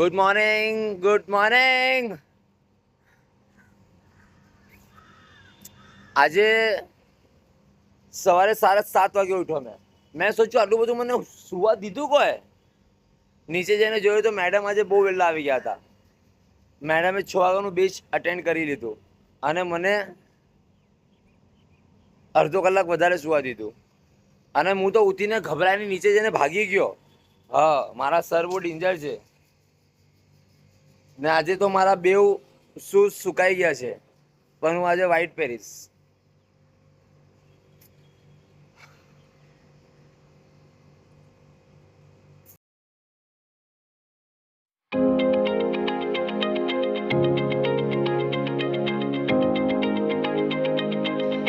Good morning, good morning. આજે સવારે 7:30 વાગે ઉઠ્યો મેં સોચ્યું આટલું બધું મને સુવા દીધું કોઈ. નીચે જઈને જોયું તો મેડમ આજે બહુ વહેલા આવી ગયા હતા. મેડમે 6 વાગ્યાનું બેચ અટેન્ડ કરી લીધું અને મને અડધો કલાક વધારે સુવા દીધું. અને હું તો ઉઠીને ગભરાઈને નીચે જઈને ભાગી ગયો. હા, મારા સર બહુ ડેન્જર છે ને આજે તો મારા બેવ શૂઝ સુકાઈ ગયા છે, પણ હું આજે વ્હાઈટ પહેરીશ.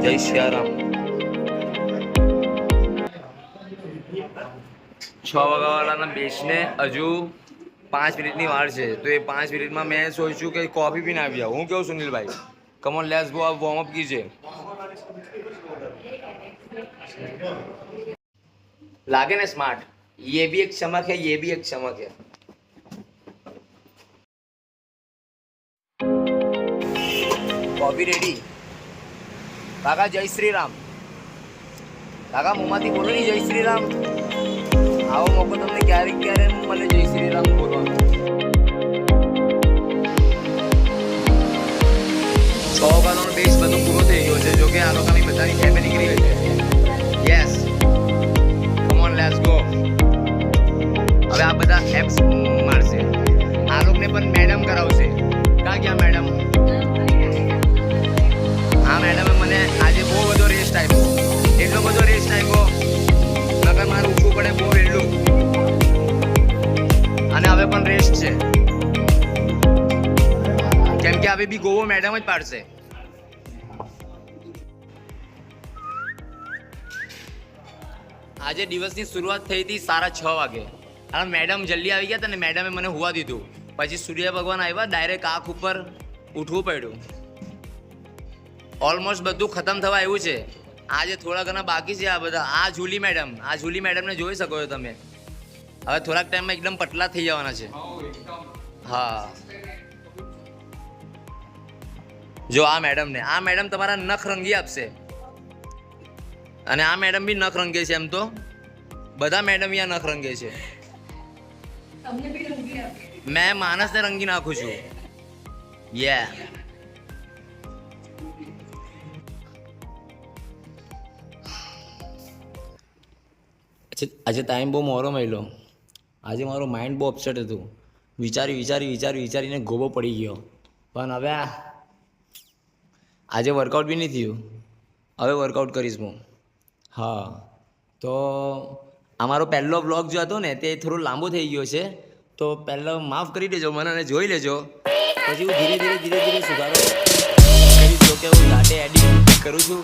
જય સિયારામ. 6 વાગ્યાવાળાના બેચને હજુ 5 મિનિટની વાર છે, તો એ 5 મિનિટમાં મેં સોચ્યું કે કોફી પીને આવી જાઉં. હું કેવું સુનિલભાઈ? Come on let's go. आप वॉर्म अप कीजिए. लागे ना स्मार्ट? ये भी एक चमक है, ये भी एक चमक है. Coffee ready. काका जय श्री राम. કાકા મોંમાંથી બોલો ને જય શ્રી રામ. આવો મોકો તમને ક્યારે ક્યારે મળે જય શ્રી રામ બોલવાનો. 6 વાગ્યાનો બેચ બધો પૂરો થઈ ગયો છે. જો કે આ લોકોની બધાની ફેમિલી નીકળી ગઈ છે. Yes, come on let's go. હવે આ બધા એપ્સ મારશે. આ લોકોને પણ મેડમ કરાવશે. ક્યાં ગયા મેડમ? હા, મેડમે મને આજે બહુ બધો રેસ્ટ આપ્યો. એટલો બધો રેસ્ટ આપ્યો નકર મારે ઉઠવું પડે બહુ વહેલું. અને હવે પણ રેસ્ટ છે, કેમ કે હવે બી ગોવો મેડમ જ પાડશે. આજે દિવસની શરૂઆત થઈ હતી 6:30 વાગે. અને મેડમ જલ્દી આવી ગયા હતા ને મેડમે મને હુવા દીધું. પછી સૂર્ય ભગવાન આવ્યા, ડાયરેક્ટ આંખ ઉપર ઉઠવું પડ્યું. ઓલમોસ્ટ બધું ખતમ થવા આવ્યું છે. આજે થોડા ઘણા બાકી છે. આ બધા આ જુલી મેડમને જોઈ શકો છો તમે. હવે થોડાક ટાઈમમાં એકદમ પતલા થઈ જવાના છે. હા, જો આ મેડમ તમારા નખ રંગી આપશે. અને આ મેડમ બી નખ રંગે છે. એમ તો બધા મેડમ અહીંયા નખ રંગે છે. મેં માણસને રંગી નાખું છું. યે આજે ટાઈમ બહુ મોડો મળ્યો. આજે મારો માઇન્ડ બહુ અપસેટ હતું. વિચારીને ગોબો પડી ગયો. પણ હવે આજે વર્કઆઉટ બી નહીં થયું. હવે વર્કઆઉટ કરીશ હું. હા, તો અમારો પહેલો બ્લોગ જો હતો ને તે થોડો લાંબો થઈ ગયો છે, તો પહેલો માફ કરી દેજો મને અને જોઈ લેજો. પછી હું ધીરે સુધારો કરીશ. જો કે હું જાતે એડિટ કરું છું.